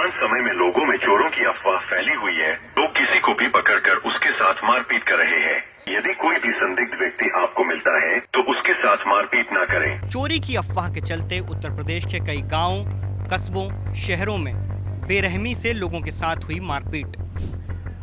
वर्तमान समय में लोगों में चोरों की अफवाह फैली हुई है। लोग किसी को भी पकड़कर उसके साथ मारपीट कर रहे हैं। यदि कोई भी संदिग्ध व्यक्ति आपको मिलता है तो उसके साथ मारपीट ना करें। चोरी की अफवाह के चलते उत्तर प्रदेश के कई गांवों, कस्बों, शहरों में बेरहमी से लोगों के साथ हुई मारपीट।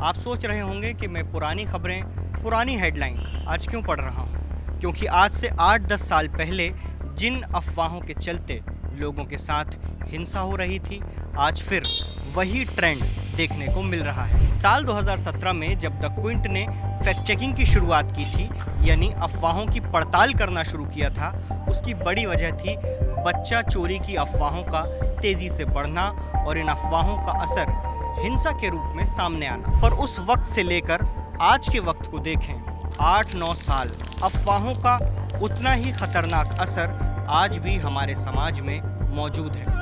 आप सोच रहे होंगे कि मैं पुरानी खबरें, पुरानी हेडलाइन आज क्यों पढ़ रहा हूं? क्योंकि आज से 8-10 साल पहले जिन अफवाहों के चलते लोगों के साथ हिंसा हो रही थी, आज फिर वही ट्रेंड देखने को मिल रहा है। साल 2017 में जब द क्विंट ने फैक्ट चेकिंग की शुरुआत की थी, यानी अफवाहों की पड़ताल करना शुरू किया था, उसकी बड़ी वजह थी बच्चा चोरी की अफवाहों का तेजी से बढ़ना और इन अफवाहों का असर हिंसा के रूप में सामने आना। पर उस वक्त से लेकर आज के वक्त को देखें, 8-9 साल, अफवाहों का उतना ही खतरनाक असर आज भी हमारे समाज में मौजूद है।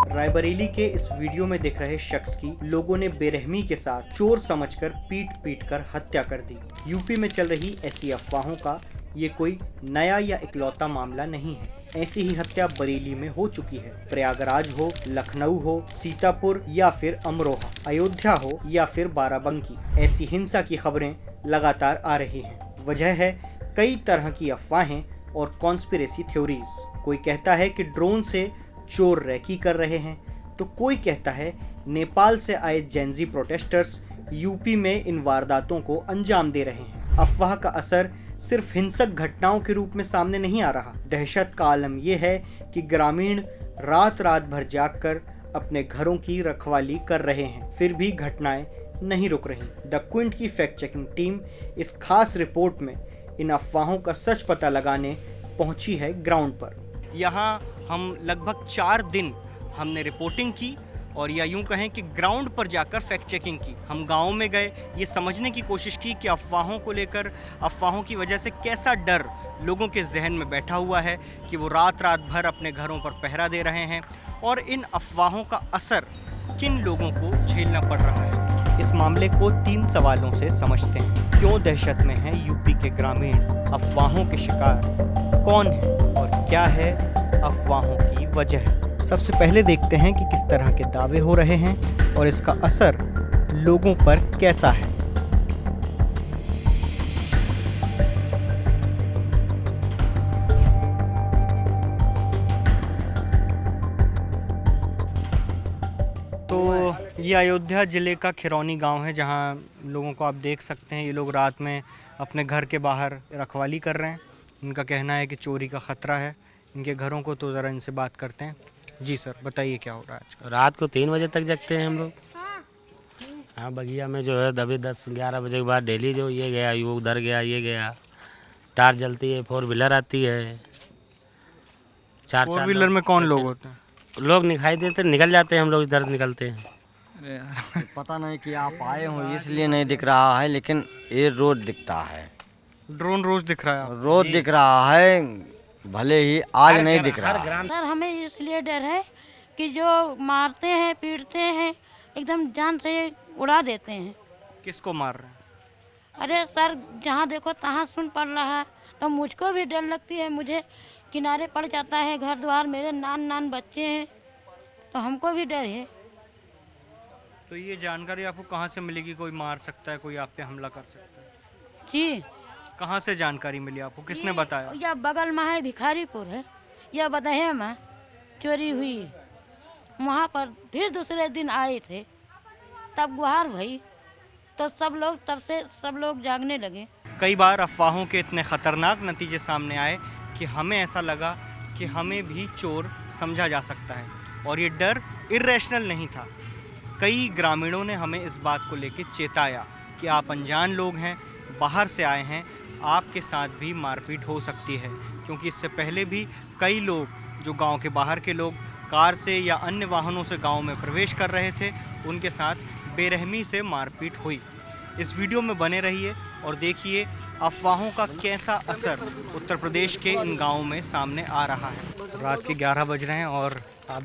रायबरेली के इस वीडियो में दिख रहे शख्स की लोगों ने बेरहमी के साथ चोर समझकर पीट कर हत्या कर दी। यूपी में चल रही ऐसी अफवाहों का ये कोई नया या इकलौता मामला नहीं है। ऐसी ही हत्या बरेली में हो चुकी है। प्रयागराज हो, लखनऊ हो, सीतापुर या फिर अमरोहा, अयोध्या हो या फिर बाराबंकी, ऐसी हिंसा की खबरें लगातार आ रही हैं। वजह है कई तरह की अफवाहें और कॉन्स्पिरेसी थ्योरीज। कोई कहता है कि ड्रोन से चोर रैकी कर रहे हैं, तो कोई कहता है नेपाल से आए जेनजी प्रोटेस्टर्स यूपी में इन वारदातों को अंजाम दे रहे हैं। अफवाह का असर सिर्फ हिंसक घटनाओं के रूप में सामने नहीं आ रहा। दहशत का आलम यह है कि ग्रामीण रात भर जागकर अपने घरों की रखवाली कर रहे हैं, फिर भी घटनाएं नहीं रुक रही। द क्विंट की फैक्ट चेकिंग टीम इस खास रिपोर्ट में इन अफवाहों का सच पता लगाने पहुंची है ग्राउंड पर। यहाँ हम लगभग 4 दिन हमने रिपोर्टिंग की और या यूं कहें कि ग्राउंड पर जाकर फैक्ट चेकिंग की। हम गाँव में गए, ये समझने की कोशिश की कि अफवाहों को लेकर, अफवाहों की वजह से कैसा डर लोगों के जहन में बैठा हुआ है कि वो रात भर अपने घरों पर पहरा दे रहे हैं और इन अफवाहों का असर किन लोगों को झेलना पड़ रहा है। इस मामले को 3 सवालों से समझते हैं। क्यों दहशत में है यूपी के ग्रामीण? अफवाहों के शिकार कौन है और क्या है अफवाहों की वजह? सबसे पहले देखते हैं कि किस तरह के दावे हो रहे हैं और इसका असर लोगों पर कैसा है। तो ये अयोध्या ज़िले का खिरौनी गांव है, जहां लोगों को आप देख सकते हैं। ये लोग रात में अपने घर के बाहर रखवाली कर रहे हैं। इनका कहना है कि चोरी का ख़तरा है इनके घरों को। तो ज़रा इनसे बात करते हैं। जी सर, बताइए क्या हो रहा है आज? रात को 3 बजे तक जगते हैं हम लोग। हाँ, बगिया में जो है अभी 10-11 बजे के बाद डेली जो ये गया, ये उधर गया, ये गया, टार जलती है, 4 व्हीलर आती है। 4 व्हीलर में कौन लोग होते हैं? लोग दिखाई देते, निकल जाते हैं, हम लोग इधर निकलते हैं। अरे यार, पता नहीं कि आप आए हो इसलिए नहीं दिख रहा है, लेकिन ये रोज दिखता है। ड्रोन रोज दिख रहा है? रोज दिख रहा है, भले ही आज नहीं दिख रहा है। सर, हमें इसलिए डर है कि जो मारते हैं, पीटते हैं, एकदम जान से उड़ा देते हैं। किसको मार रहे हैं? अरे सर, जहाँ देखो तहाँ सुन पड़ रहा है, तो मुझको भी डर लगती है। मुझे किनारे पड़ जाता है घर द्वार, मेरे नान बच्चे हैं, तो हमको भी डर है। तो ये जानकारी आपको कहाँ से मिलेगी? कोई मार सकता है, कोई आप पे हमला कर सकता है? जी, कहाँ से जानकारी मिली आपको? किसने बताया? या बगल में है भिखारीपुर है, या बदहे में चोरी हुई, वहाँ पर फिर दूसरे दिन आए थे, तब गुहार भई, तो तब से सब लोग जागने लगे। कई बार अफवाहों के इतने ख़तरनाक नतीजे सामने आए कि हमें ऐसा लगा कि हमें भी चोर समझा जा सकता है, और ये डर इर्रेशनल नहीं था। कई ग्रामीणों ने हमें इस बात को लेकर चेताया कि आप अनजान लोग हैं, बाहर से आए हैं, आपके साथ भी मारपीट हो सकती है। क्योंकि इससे पहले भी कई लोग, जो गांव के बाहर के लोग कार से या अन्य वाहनों से गांव में प्रवेश कर रहे थे, उनके साथ बेरहमी से मारपीट हुई। इस वीडियो में बने रहिए और देखिए अफवाहों का कैसा असर उत्तर प्रदेश के इन गाँवों में सामने आ रहा है। रात के 11 बज रहे हैं और आप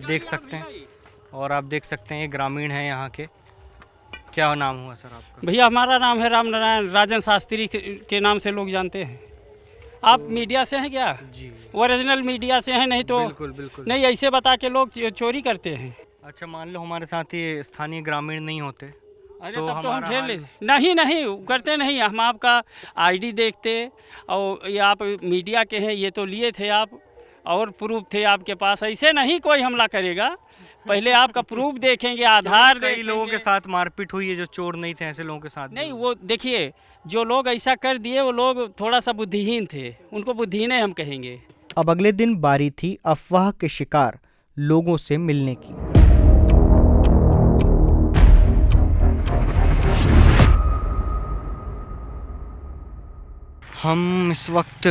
देख सकते हैं ये ग्रामीण हैं यहाँ के। क्या नाम हुआ सर आपका? भैया, हमारा नाम है राम नारायण, राजन शास्त्री के नाम से लोग जानते हैं। आप मीडिया से हैं क्या? जी ओरिजिनल मीडिया से हैं, नहीं तो बिल्कुल बिल्कुल। नहीं ऐसे बता के लोग चोरी करते हैं। अच्छा मान लो हमारे साथ ये स्थानीय ग्रामीण नहीं होते अरे तो तब तो हम हमारा खेल हाल- ले नहीं नहीं करते नहीं, हम आपका आईडी देखते और ये आप मीडिया के हैं ये तो लिए थे आप और प्रूफ थे आपके पास, ऐसे नहीं कोई हमला करेगा, पहले आपका प्रूफ देखेंगे, आधार कई लोगों के देखेंगे। साथ मारपीट हुई है जो चोर नहीं थे, ऐसे लोगों के साथ भी नहीं हुई। वो देखिए जो लोग ऐसा कर दिए वो लोग थोड़ा सा बुद्धिहीन थे, उनको बुद्धिहीन हम कहेंगे। अब अगले दिन बारी थी अफवाह के शिकार लोगों से मिलने की। हम इस वक्त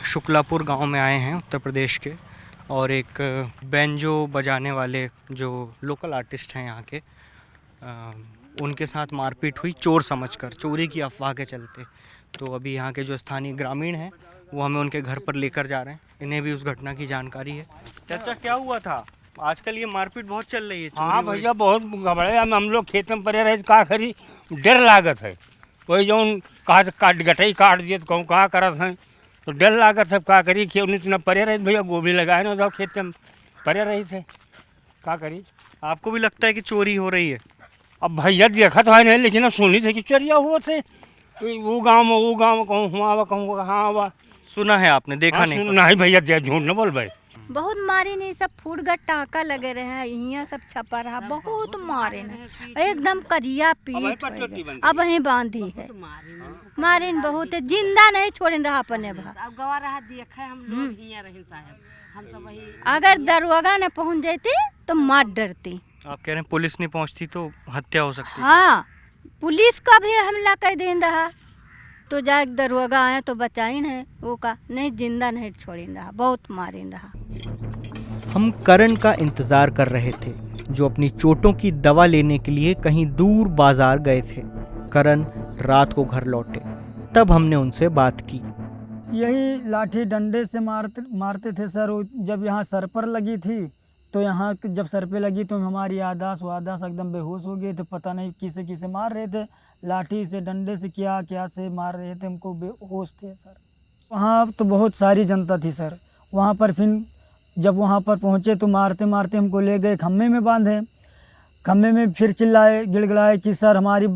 शुक्लापुर गांव में आए हैं उत्तर प्रदेश के, और एक बैंजो बजाने वाले जो लोकल आर्टिस्ट हैं यहाँ के, उनके साथ मारपीट हुई चोर समझकर, चोरी की अफवाह के चलते। तो अभी यहाँ के जो स्थानीय ग्रामीण हैं वो हमें उनके घर पर लेकर जा रहे हैं, इन्हें भी उस घटना की जानकारी है। चाचा क्या हुआ था? आजकल ये मारपीट बहुत चल रही है। हाँ भैया बहुत घबराए, हम लोग खेत में पड़े रहे का करी, डर लागत है, वही जौन कहा काट गटई काट दिए तो कहूँ कहाँ करत हैं, तो डर लागत है का करी, खेत उन्नीस पड़े रहे भैया, गोभी लगाए ना जाओ खेत में पड़े रहे थे, का करी। आपको भी लगता है कि चोरी हो रही है? अब भैया देखा तो है नहीं, लेकिन अब सुनी थे कि चोरिया हुआ थे, वो गाँव में कहूँ हुआ कहूँ कहाँ हुआ। सुना है आपने, देखा हाँ, नहीं? नहीं भैया झूठ न बोल भाई। बहुत मारे नहीं, सब फूट गट टाका लगे रहे हैं, यहाँ सब छपा रहा, बहुत मारे न, एकदम करिया पीट हो गए। अब वहीं बांधी है, मारे न बहुत है, जिंदा नहीं छोड़े रहा अपने भा। अगर दरोगा न पहुँच जाती तो मार डरती। आप कह रहे हैं पुलिस नहीं पहुंचती तो हत्या हो सकती है? हाँ, पुलिस का भी हमला कर देन रहा तो जाके दरोगा आए तो बचाई नहीं, वो का नहीं जिंदा नहीं छोड़ी रहा, बहुत मारे रहा। हम करण का इंतजार कर रहे थे जो अपनी चोटों की दवा लेने के लिए कहीं दूर बाजार गए थे। करण रात को घर लौटे, तब हमने उनसे बात की। यही लाठी डंडे से मारते थे सर। वो जब यहाँ सर पर लगी थी तो यहाँ जब सर पे लगी तो हमारी यादाश्त एकदम बेहोश हो गए थे, पता नहीं किसे किसे मार रहे थे, लाठी से डंडे से क्या से मार रहे थे, हमको बेहोश थे सर। वहाँ तो बहुत सारी जनता थी सर। वहाँ पर फिर जब वहाँ पर पहुँचे तो मारते मारते हमको ले गए, खम्भे में बांधे। खम्भे में फिर चिल्लाए गिड़गिड़ाए कि सर, हमारी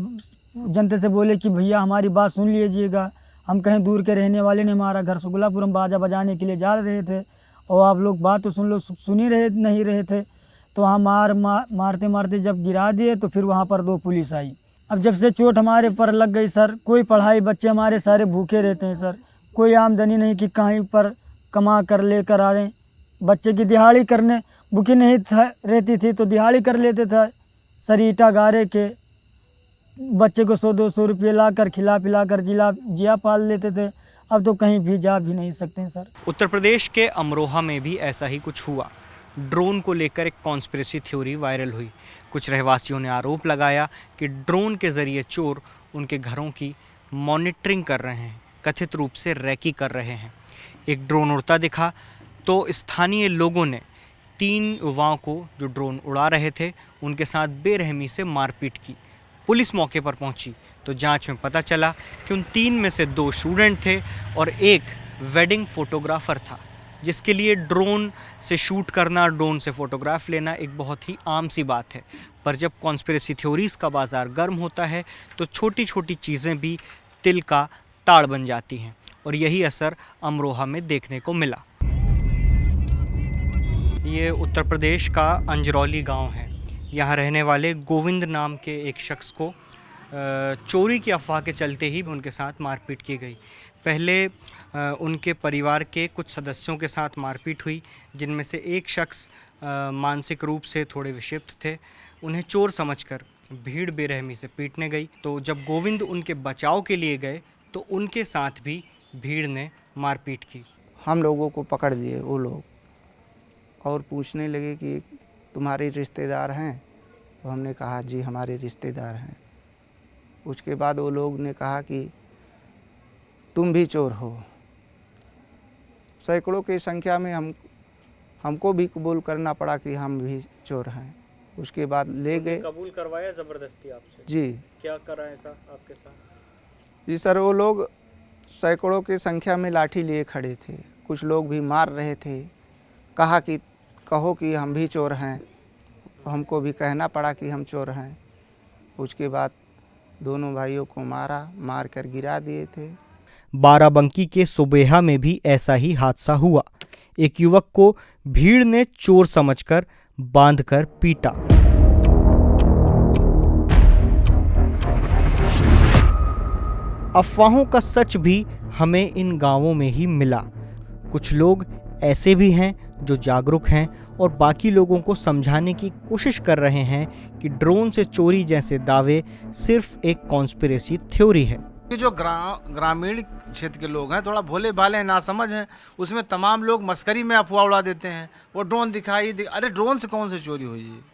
जनता से बोले कि भैया हमारी बात सुन लीजिएगा, हम कहीं दूर के रहने वाले ने, हमारा घर शुक्लापुर, हम बाजा बजाने के लिए जा रहे थे और आप लोग बात तो सुन ही नहीं रहे थे। तो वहाँ मारते मारते जब गिरा दिए तो फिर वहाँ पर 2 पुलिस आई। अब जब से चोट हमारे पर लग गई सर, कोई पढ़ाई, बच्चे हमारे सारे भूखे रहते हैं सर, कोई आमदनी नहीं कि कहीं पर कमा कर लेकर आ रहे। बच्चे की दिहाड़ी करने भूखी नहीं रहती थी तो दिहाड़ी कर लेते थे सर, ईटा गारे के बच्चे को 100-200 रुपये ला कर खिला पिला कर जिया पाल लेते थे। अब तो कहीं भी जा भी नहीं सकते सर। उत्तर प्रदेश के अमरोहा में भी ऐसा ही कुछ हुआ। ड्रोन को लेकर एक कॉन्स्पिरेसी थ्योरी वायरल हुई। कुछ रहवासियों ने आरोप लगाया कि ड्रोन के ज़रिए चोर उनके घरों की मॉनिटरिंग कर रहे हैं, कथित रूप से रैकी कर रहे हैं। एक ड्रोन उड़ता दिखा तो स्थानीय लोगों ने 3 युवाओं को जो ड्रोन उड़ा रहे थे उनके साथ बेरहमी से मारपीट की। पुलिस मौके पर पहुंची तो जांच में पता चला कि उन 3 में से 2 स्टूडेंट थे और एक वेडिंग फोटोग्राफर था, जिसके लिए ड्रोन से शूट करना, ड्रोन से फ़ोटोग्राफ लेना एक बहुत ही आम सी बात है। पर जब कॉन्स्पिरेसी थ्योरीज़ का बाज़ार गर्म होता है तो छोटी छोटी चीज़ें भी तिल का ताड़ बन जाती हैं, और यही असर अमरोहा में देखने को मिला। ये उत्तर प्रदेश का अंजरौली गांव है। यहाँ रहने वाले गोविंद नाम के एक शख्स को चोरी की अफवाह के चलते ही उनके साथ मारपीट की गई। पहले उनके परिवार के कुछ सदस्यों के साथ मारपीट हुई, जिनमें से एक शख्स मानसिक रूप से थोड़े विक्षिप्त थे। उन्हें चोर समझकर भीड़ बेरहमी से पीटने गई। तो जब गोविंद उनके बचाव के लिए गए तो उनके साथ भी भीड़ ने मारपीट की। हम लोगों को पकड़ दिए वो लोग और पूछने लगे कि तुम्हारे रिश्तेदार हैं? तो हमने कहा जी हमारे रिश्तेदार हैं। उसके बाद वो लोग ने कहा कि तुम भी चोर हो। सैकड़ों की संख्या में हमको भी कबूल करना पड़ा कि हम भी चोर हैं। उसके बाद ले गए। कबूल करवाया ज़बरदस्ती आपसे? जी। क्या करा ऐसा आपके साथ? जी सर, वो लोग सैकड़ों की संख्या में लाठी लिए खड़े थे, कुछ लोग भी मार रहे थे। कहा कि कहो कि हम भी चोर हैं, हमको भी कहना पड़ा कि हम चोर हैं। उसके बाद दोनों भाइयों को मार कर गिरा दिए थे। बाराबंकी के सुबेहा में भी ऐसा ही हादसा हुआ। एक युवक को भीड़ ने चोर समझकर बांधकर पीटा। अफवाहों का सच भी हमें इन गांवों में ही मिला। कुछ लोग ऐसे भी हैं जो जागरूक हैं और बाकी लोगों को समझाने की कोशिश कर रहे हैं कि ड्रोन से चोरी जैसे दावे सिर्फ एक कॉन्स्पिरेसी थ्योरी है। जो ग्रामीण क्षेत्र के लोग हैं, थोड़ा भोले भाले हैं, नासमझ हैं, उसमें तमाम लोग मस्करी में अफवाह उड़ा देते हैं। वो ड्रोन अरे ड्रोन से कौन सी चोरी हुई है?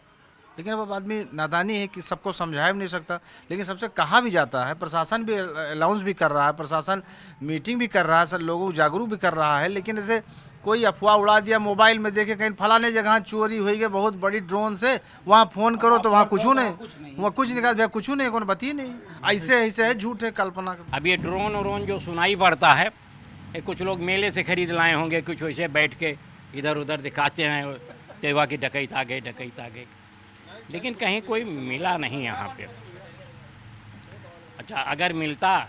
लेकिन अब आदमी नादानी है कि सबको समझा भी नहीं सकता। लेकिन सबसे कहा भी जाता है, प्रशासन भी अनाउंस भी कर रहा है, प्रशासन मीटिंग भी कर रहा है, सब लोगों को जागरूक भी कर रहा है। लेकिन ऐसे कोई अफवाह उड़ा दिया, मोबाइल में देखे कहीं फलाने जगह चोरी हुई है बहुत बड़ी ड्रोन से, वहाँ फ़ोन करो तो वहाँ कुछ नहीं, वहाँ कुछ नहीं कहा, भैया कुछ नहीं, कौन बती नहीं। ऐसे ऐसे है, झूठ है, कल्पना। अब ये ड्रोन व्रोन जो सुनाई पड़ता है, ये कुछ लोग मेले से खरीद लाए होंगे, कुछ वैसे बैठ के इधर उधर दिखाते हैं, तेवा की डकैत आ गए, लेकिन कहीं कोई मिला नहीं यहाँ पे। अच्छा, अगर मिलता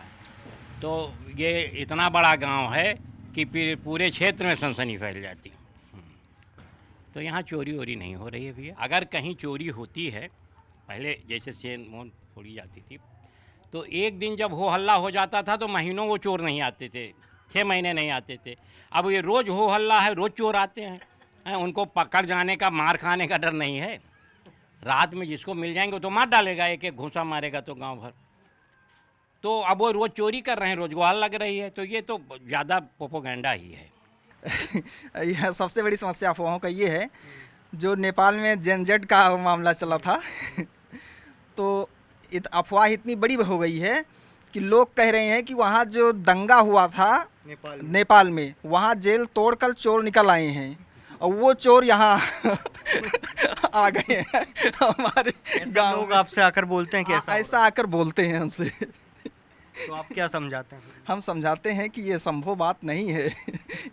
तो ये इतना बड़ा गांव है कि फिर पूरे क्षेत्र में सनसनी फैल जाती। तो यहाँ चोरी वोरी नहीं हो रही है भैया। अगर कहीं चोरी होती है, पहले जैसे सेन मोन फोड़ी जाती थी, तो एक दिन जब हो हल्ला हो जाता था तो महीनों वो चोर नहीं आते थे, 6 महीने नहीं आते थे। अब ये रोज़ हो हल्ला है, रोज़ चोर आते हैं। उनको पकड़ जाने का, मार खाने का डर नहीं है। रात में जिसको मिल जाएंगे तो मार डालेगा, एक एक घूंसा मारेगा तो गांव भर। तो अब वो रोज़ चोरी कर रहे हैं, रोज़ गुहार लग रही है, तो ये तो ज़्यादा प्रोपेगेंडा ही है। यह सबसे बड़ी समस्या अफवाहों का ये है, जो नेपाल में जनजेड का मामला चला था तो अफवाह इतनी बड़ी हो गई है कि लोग कह रहे हैं कि वहाँ जो दंगा हुआ था नेपाल में, वहाँ जेल तोड़कर चोर निकल आए हैं और वो चोर यहाँ आ गए हैं हमारे गाँव। लोग आपसे आकर बोलते हैं कि ऐसा आकर बोलते हैं हमसे। तो आप क्या समझाते हैं? हम समझाते हैं कि ये संभव बात नहीं है,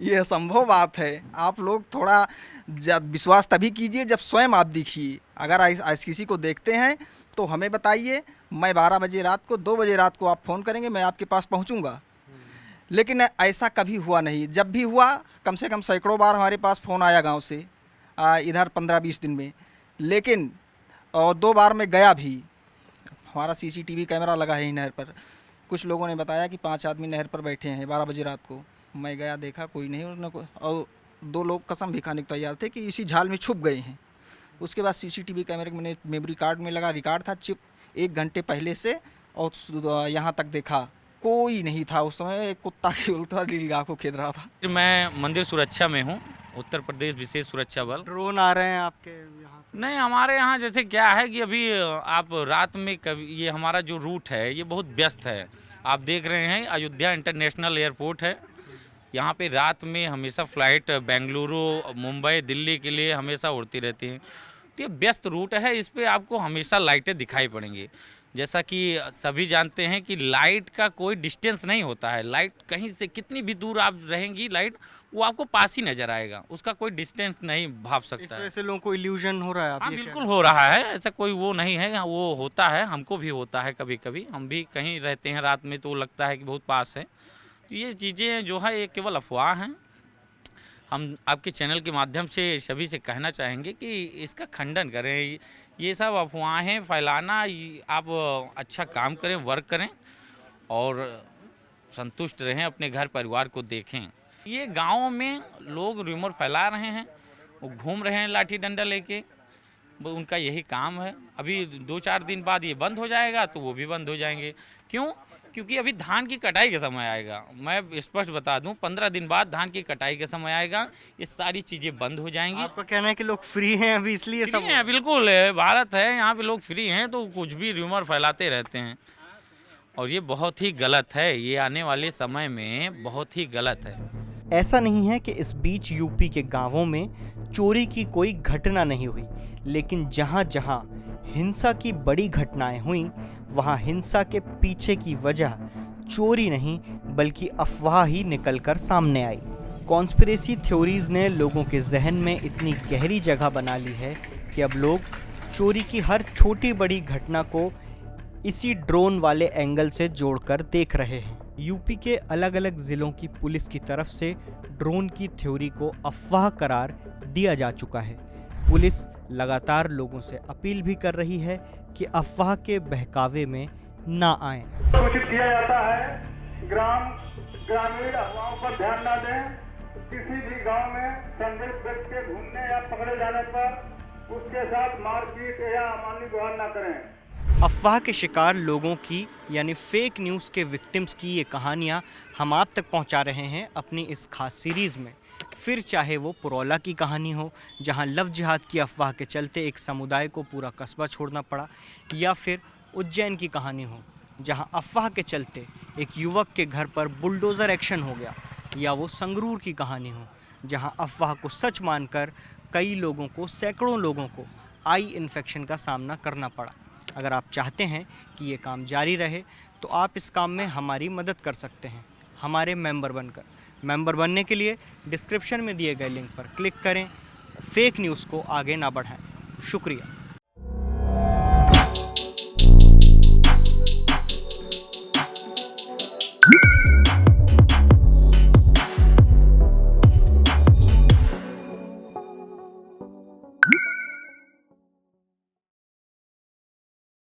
ये असंभव बात है। आप लोग थोड़ा विश्वास तभी कीजिए जब स्वयं आप दिखिए। अगर ऐसे किसी को देखते हैं तो हमें बताइए, मैं 12 बजे रात को, 2 बजे रात को आप फ़ोन करेंगे, मैं आपके पास पहुंचूंगा। लेकिन ऐसा कभी हुआ नहीं। जब भी हुआ, कम से कम सैकड़ों बार हमारे पास फ़ोन आया गांव से, इधर 15-20 दिन में। लेकिन 2 बार मैं गया भी। हमारा CCTV कैमरा लगा है नहर पर। कुछ लोगों ने बताया कि 5 आदमी नहर पर बैठे हैं 12 बजे रात को। मैं गया, देखा कोई नहीं उन्होंने, और 2 लोग कसम भी खाने को तैयार थे कि इसी झाल में छुप गए हैं। उसके बाद CCTV कैमरे में मैंने मेमोरी कार्ड में लगा, रिकॉर्ड था चिप 1 घंटे पहले से, और यहाँ तक देखा कोई नहीं था। उस समय एक कुत्ता की उल्टा लीलगाह को खेद रहा था। मैं मंदिर सुरक्षा में हूँ, उत्तर प्रदेश विशेष सुरक्षा बल। ड्रोन आ रहे हैं आपके यहाँ? नहीं, हमारे यहाँ जैसे क्या है कि अभी आप रात में कभी, ये हमारा जो रूट है ये बहुत व्यस्त है। आप देख रहे हैं अयोध्या इंटरनेशनल एयरपोर्ट है, यहाँ पे रात में हमेशा फ़्लाइट बेंगलुरु, मुंबई, दिल्ली के लिए हमेशा उड़ती रहती हैं। तो ये व्यस्त रूट है, इस पर आपको हमेशा लाइटें दिखाई पड़ेंगी। जैसा कि सभी जानते हैं कि लाइट का कोई डिस्टेंस नहीं होता है। लाइट कहीं से कितनी भी दूर आप रहेंगी, लाइट वो आपको पास ही नज़र आएगा, उसका कोई डिस्टेंस नहीं भाप सकता है। ऐसे लोगों को इल्यूजन हो रहा है? हाँ, बिल्कुल हो रहा है। ऐसा कोई वो नहीं है, वो होता है, हमको भी होता है कभी कभी। हम भी कहीं रहते हैं रात में तो लगता है कि बहुत पास है। तो ये चीज़ें जो है ये केवल अफवाह हैं। हम आपके चैनल के माध्यम से सभी से कहना चाहेंगे कि इसका खंडन करें। ये सब अफवाहें फैलाना, आप अच्छा काम करें, वर्क करें और संतुष्ट रहें, अपने घर परिवार को देखें। ये गाँव में लोग रूमर फैला रहे हैं, वो घूम रहे हैं लाठी डंडा लेके, उनका यही काम है। अभी 2-4 दिन बाद ये बंद हो जाएगा तो वो भी बंद हो जाएंगे। क्यों? क्योंकि अभी धान की कटाई का समय आएगा। मैं स्पष्ट बता दूं, 15 दिन बाद धान की कटाई का समय आएगा, ये सारी चीज़ें बंद हो जाएंगी। आपका कहना है कि लोग फ्री हैं अभी, इसलिए सब हैं? बिल्कुल, भारत है, यहाँ पे लोग फ्री हैं तो कुछ भी रूमर फैलाते रहते हैं और ये बहुत ही गलत है। ये आने वाले समय में बहुत ही गलत है। ऐसा नहीं है कि इस बीच यूपी के गांवों में चोरी की कोई घटना नहीं हुई, लेकिन जहां जहां हिंसा की बड़ी घटनाएं हुई, वहां हिंसा के पीछे की वजह चोरी नहीं बल्कि अफवाह ही निकलकर सामने आई। कॉन्स्पिरेसी थ्योरीज ने लोगों के जहन में इतनी गहरी जगह बना ली है कि अब लोग चोरी की हर छोटी बड़ी घटना को इसी ड्रोन वाले एंगल से जोड़कर देख रहे हैं। यूपी के अलग अलग ज़िलों की पुलिस की तरफ से ड्रोन की थ्योरी को अफवाह करार दिया जा चुका है। पुलिस लगातार लोगों से अपील भी कर रही है कि अफवाह के बहकावे में ना आएं। सूचित किया जाता है ग्रामीण अफवाहों पर ध्यान न दें। किसी भी गांव में संदिग्ध व्यक्ति के ढूंढने या पकड़े जाने पर उसके साथ मारपीट या अमानवीय व्यवहार न करें। अफवाह के शिकार लोगों की यानी फेक न्यूज़ के विक्टिम्स की ये कहानियाँ हम आप तक पहुँचा रहे हैं अपनी इस खास सीरीज़ में। फिर चाहे वो पुरौला की कहानी हो जहां लव जिहाद की अफवाह के चलते एक समुदाय को पूरा कस्बा छोड़ना पड़ा, या फिर उज्जैन की कहानी हो जहां अफवाह के चलते एक युवक के घर पर बुलडोज़र एक्शन हो गया, या वो संगरूर की कहानी हो जहां अफवाह को सच मानकर कई लोगों को, सैकड़ों लोगों को आई इन्फेक्शन का सामना करना पड़ा। अगर आप चाहते हैं कि ये काम जारी रहे तो आप इस काम में हमारी मदद कर सकते हैं हमारे मेंबर बनकर। मेंबर बनने के लिए डिस्क्रिप्शन में दिए गए लिंक पर क्लिक करें। फेक न्यूज़ को आगे ना बढ़ाएं। शुक्रिया।